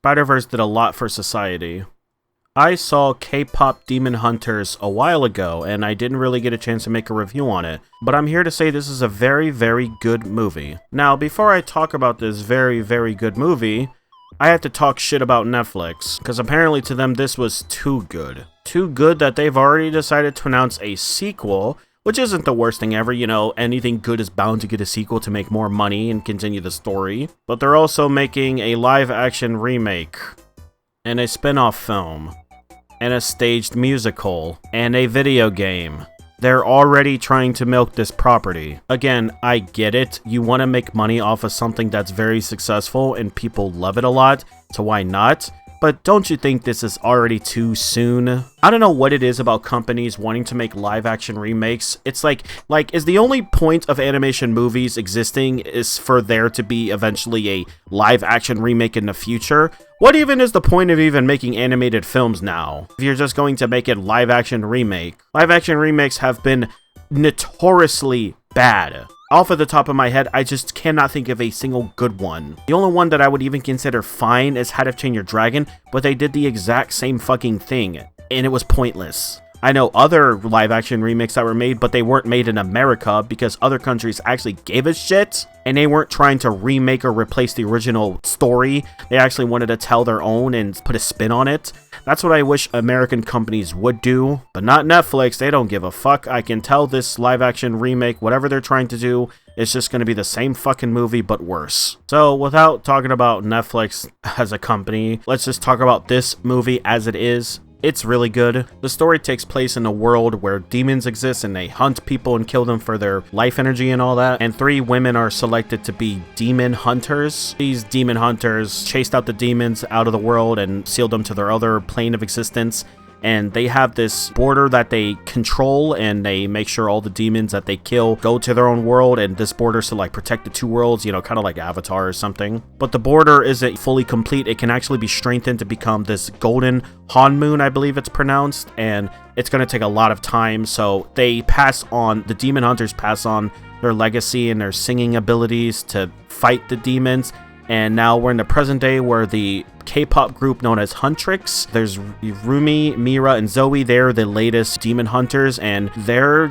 Spider-Verse did a lot for society. I saw K-Pop Demon Hunters a while ago, and I didn't really get a chance to make a review on it, but I'm here to say this is a very, very good movie. Now, before I talk about this very, very good movie, I have to talk shit about Netflix, because apparently to them this was too good. Too good that they've already decided to announce a sequel, which isn't the worst thing ever, you know, anything good is bound to get a sequel to make more money and continue the story. But they're also making a live-action remake, and a spin-off film, and a staged musical, and a video game. They're already trying to milk this property. Again, I get it. You want to make money off of something that's very successful and people love it a lot, so why not? But don't you think this is already too soon? I don't know what it is about companies wanting to make live-action remakes. It's like, is the only point of animation movies existing is for there to be eventually a live-action remake in the future? What even is the point of even making animated films now, if you're just going to make it live-action remake? Live-action remakes have been notoriously bad. Off of the top of my head, I just cannot think of a single good one. The only one that I would even consider fine is How to Train Your Dragon, but they did the exact same fucking thing, and it was pointless. I know other live-action remakes that were made, but they weren't made in America because other countries actually gave a shit, and they weren't trying to remake or replace the original story. They actually wanted to tell their own and put a spin on it. That's what I wish American companies would do, but not Netflix. They don't give a fuck. I can tell this live-action remake, whatever they're trying to do, it's just going to be the same fucking movie, but worse. So, without talking about Netflix as a company, let's just talk about this movie as it is. It's really good. The story takes place in a world where demons exist and they hunt people and kill them for their life energy and all that. And 3 women are selected to be demon hunters. These demon hunters chased out the demons out of the world and sealed them to their other plane of existence. And they have this border that they control, and they make sure all the demons that they kill go to their own world, and this border is to like protect the 2 worlds, you know, kind of like Avatar or something. But the border isn't fully complete. It can actually be strengthened to become this golden Hanmoon, I believe it's pronounced, and it's going to take a lot of time. So they pass on, the demon hunters pass on their legacy and their singing abilities to fight the demons. And now we're in the present day where the K-pop group known as Huntrix, there's Rumi, Mira, and Zoe. They're the latest demon hunters, and they're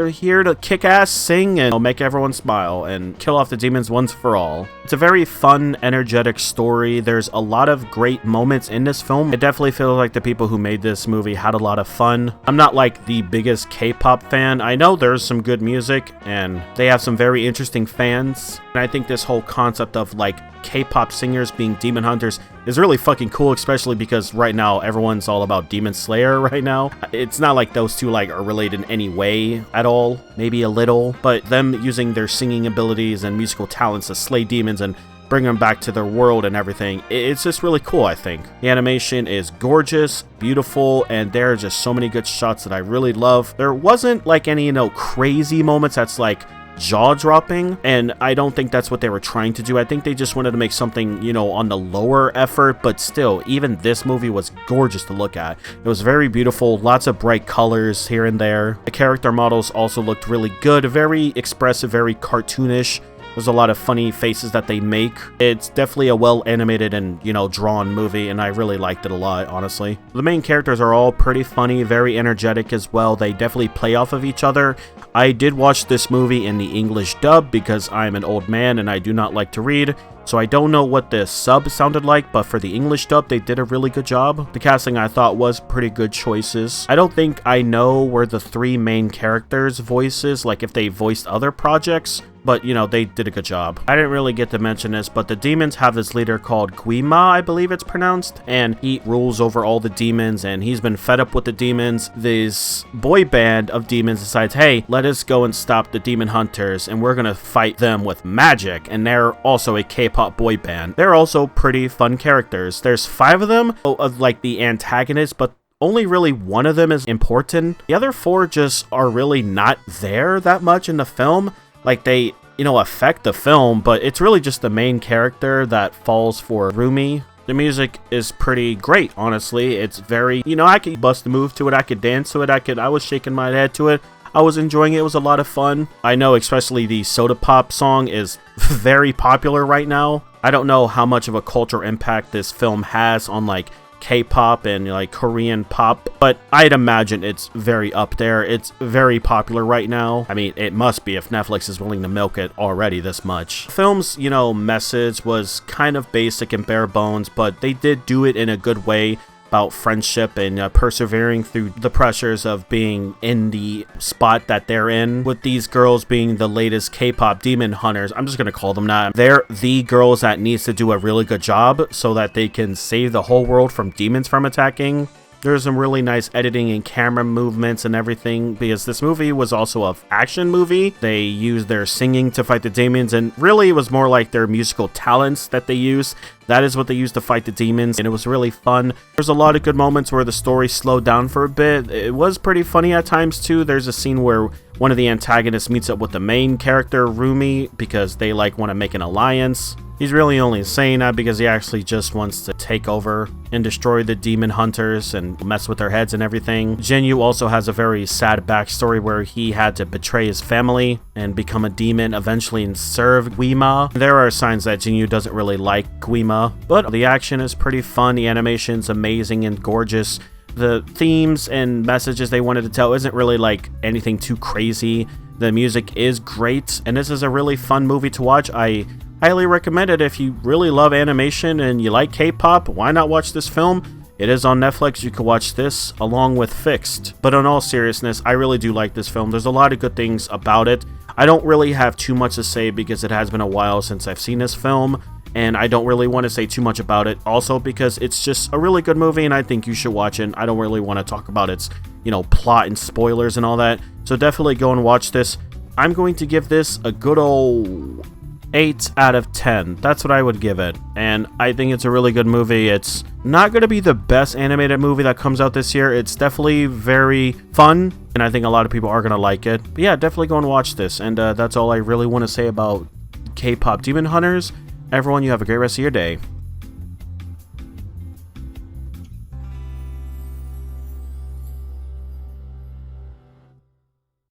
here to kick ass, sing, and make everyone smile and kill off the demons once for all. It's a very fun, energetic story. There's a lot of great moments in this film. It definitely feels like the people who made this movie had a lot of fun. I'm not like the biggest K-pop fan. I know there's some good music, and they have some very interesting fans. And I think this whole concept of like K-pop singers being demon hunters is really fucking cool, especially because right now everyone's all about Demon Slayer right now. It's not like those two like are related in any way at all, maybe a little, but them using their singing abilities and musical talents to slay demons and bring them back to their world and everything, it's just really cool. I think the animation is gorgeous, beautiful, and there are just so many good shots that I really love. There wasn't like any, you know, crazy moments that's like jaw-dropping, and I don't think that's what they were trying to do. I think they just wanted to make something, you know, on the lower effort, but still, even this movie was gorgeous to look at. It was very beautiful, lots of bright colors here and there. The character models also looked really good, very expressive, very cartoonish. There's a lot of funny faces that they make. It's definitely a well-animated and, you know, drawn movie, and I really liked it a lot, honestly. The main characters are all pretty funny, very energetic as well. They definitely play off of each other. I did watch this movie in the English dub because I'm an old man and I do not like to read, so I don't know what the sub sounded like, but for the English dub, they did a really good job. The casting, I thought, was pretty good choices. I don't think I know where the 3 main characters' voices, like if they voiced other projects, but, you know, they did a good job. I didn't really get to mention this, but the demons have this leader called Guima, I believe it's pronounced, and he rules over all the demons, and he's been fed up with the demons. This boy band of demons decides, hey, let us go and stop the demon hunters, and we're gonna fight them with magic, and they're also a K-pop boy band. They're also pretty fun characters. There's 5 of them, of like the antagonists, but only really one of them is important. The other 4 just are really not there that much in the film. Like, they, you know, affect the film, but it's really just the main character that falls for Rumi. The music is pretty great, honestly. It's very, you know, I could bust a move to it, I could dance to it, I was shaking my head to it. I was enjoying it. It was a lot of fun. I know especially the Soda Pop song is very popular right now. I don't know how much of a cultural impact this film has on like K-pop and like Korean pop, but I'd imagine it's very up there. It's very popular right now. I mean, it must be if Netflix is willing to milk it already this much. The film's, you know, message was kind of basic and bare bones, but they did do it in a good way about friendship and persevering through the pressures of being in the spot that they're in, with these girls being the latest K-pop demon hunters. I'm just gonna call them that. They're the girls that needs to do a really good job so that they can save the whole world from demons from attacking. There's some really nice editing and camera movements and everything, because this movie was also an action movie. They used their singing to fight the demons, and really it was more like their musical talents that they used. That is what they used to fight the demons, and it was really fun. There's a lot of good moments where the story slowed down for a bit. It was pretty funny at times too. There's a scene where one of the antagonists meets up with the main character, Rumi, because they like want to make an alliance. He's really only saying that because he actually just wants to take over and destroy the demon hunters and mess with their heads and everything. Jinyu also has a very sad backstory where he had to betray his family and become a demon eventually and serve Guima. There are signs that Jinyu doesn't really like Guima, but the action is pretty fun. The animation's amazing and gorgeous. The themes and messages they wanted to tell isn't really like anything too crazy. The music is great, and this is a really fun movie to watch. I highly recommend it. If you really love animation and you like K-pop, why not watch this film? It is on Netflix. You can watch this along with Fixed. But in all seriousness, I really do like this film. There's a lot of good things about it. I don't really have too much to say because it has been a while since I've seen this film, and I don't really want to say too much about it. Also because it's just a really good movie and I think you should watch it. I don't really want to talk about its, you know, plot and spoilers and all that. So definitely go and watch this. I'm going to give this a good old 8 out of 10. That's what I would give it, and I think it's a really good movie. It's not going to be the best animated movie that comes out this year. It's definitely very fun, and I think a lot of people are going to like it. But yeah, definitely go and watch this, and that's all I really want to say about K-pop Demon Hunters. Everyone, you have a great rest of your day.